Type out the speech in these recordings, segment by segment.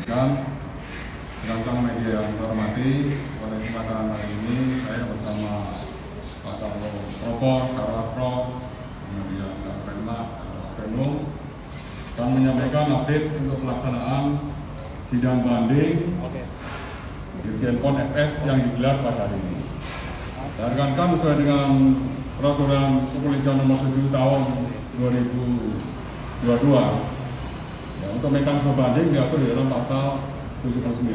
rekan media yang saya hormati, pada kesempatan hari ini saya bersama Pak Karlo Propos, Karlo, kemudian Kak Renmas, Kak Renung, akan menyampaikan update untuk pelaksanaan sidang banding Dirjen PON FS yang digelar pada hari ini. Dan rekan-rekan sesuai dengan peraturan kepolisian nomor 7 tahun 2022, ya, untuk mekanisme banding diatur di dalam pasal 79.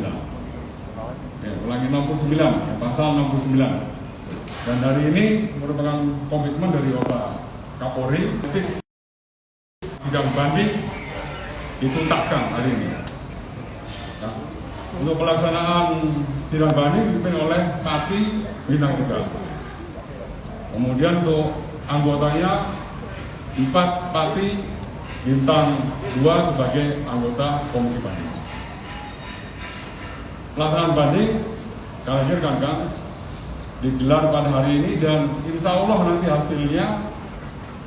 Ya, ulangi 69, ya, pasal 69. Dan hari ini merupakan komitmen dari Bapak Kapolri, sidang banding dituntaskan hari ini. Nah, untuk pelaksanaan sidang banding dipimpin oleh Pati Bintang 3. Kemudian untuk anggotanya 4 Pati Bintang 2 sebagai anggota komisi banding. Pelaksanaan banding kali ini kan digelar pada hari ini, dan insya Allah nanti hasilnya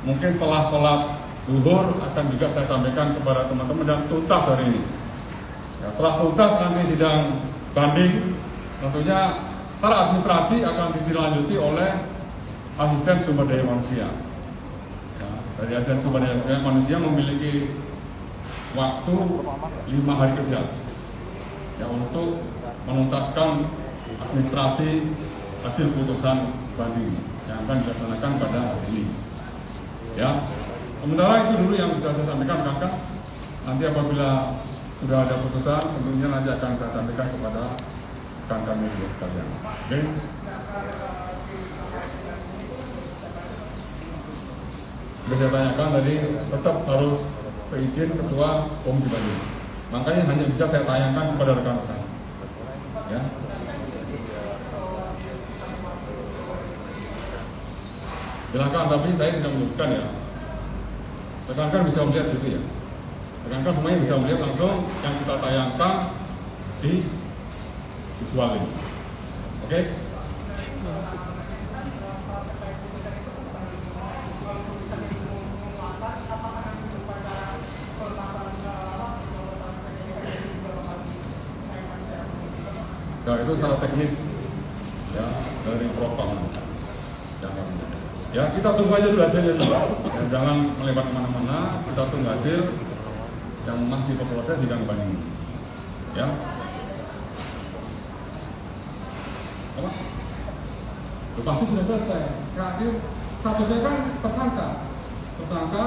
mungkin setelah sholat zuhur akan juga saya sampaikan kepada teman-teman dan tuntas hari ini. Ya, setelah tuntas nanti sidang banding, tentunya secara administrasi akan ditindaklanjuti oleh asisten sumber daya manusia. Ya, dari asisten sumber daya manusia memiliki waktu 5 hari kerja, ya, untuk menuntaskan administrasi hasil putusan banding yang akan dilaksanakan pada hari ini. Ya, sementara itu dulu yang bisa saya sampaikan, kakak. Nanti apabila sudah ada putusan, tentunya nanti akan saya sampaikan kepada rekan-rekan media sekalian. Oke? Sudah saya tanyakan tadi, tetap harus izin ketua komisi banding. Makanya hanya bisa saya tayangkan kepada rekan-rekan. Ya. Silakan, tapi saya bisa menyebutkan, ya. Rekan-rekan bisa melihat situ, ya. Rekan-rekan semuanya bisa melihat langsung yang kita tayangkan di visual ini. Oke? Nah, itu secara teknis, ya, dari propam. Ya, kita tunggu aja dulu hasilnya dulu. Ya, jangan melebar kemana-mana, kita tunggu hasil yang masih berproses sidang banding. Ya. Apa? Pasti sudah selesai. Terakhir, statusnya kan tersangka. Tersangka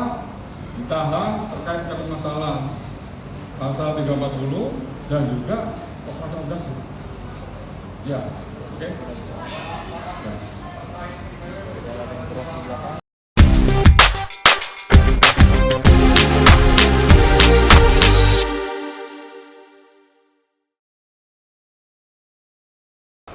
ditahan terkait dengan masalah pasal 340 dan juga pasal undang. Ya, oke.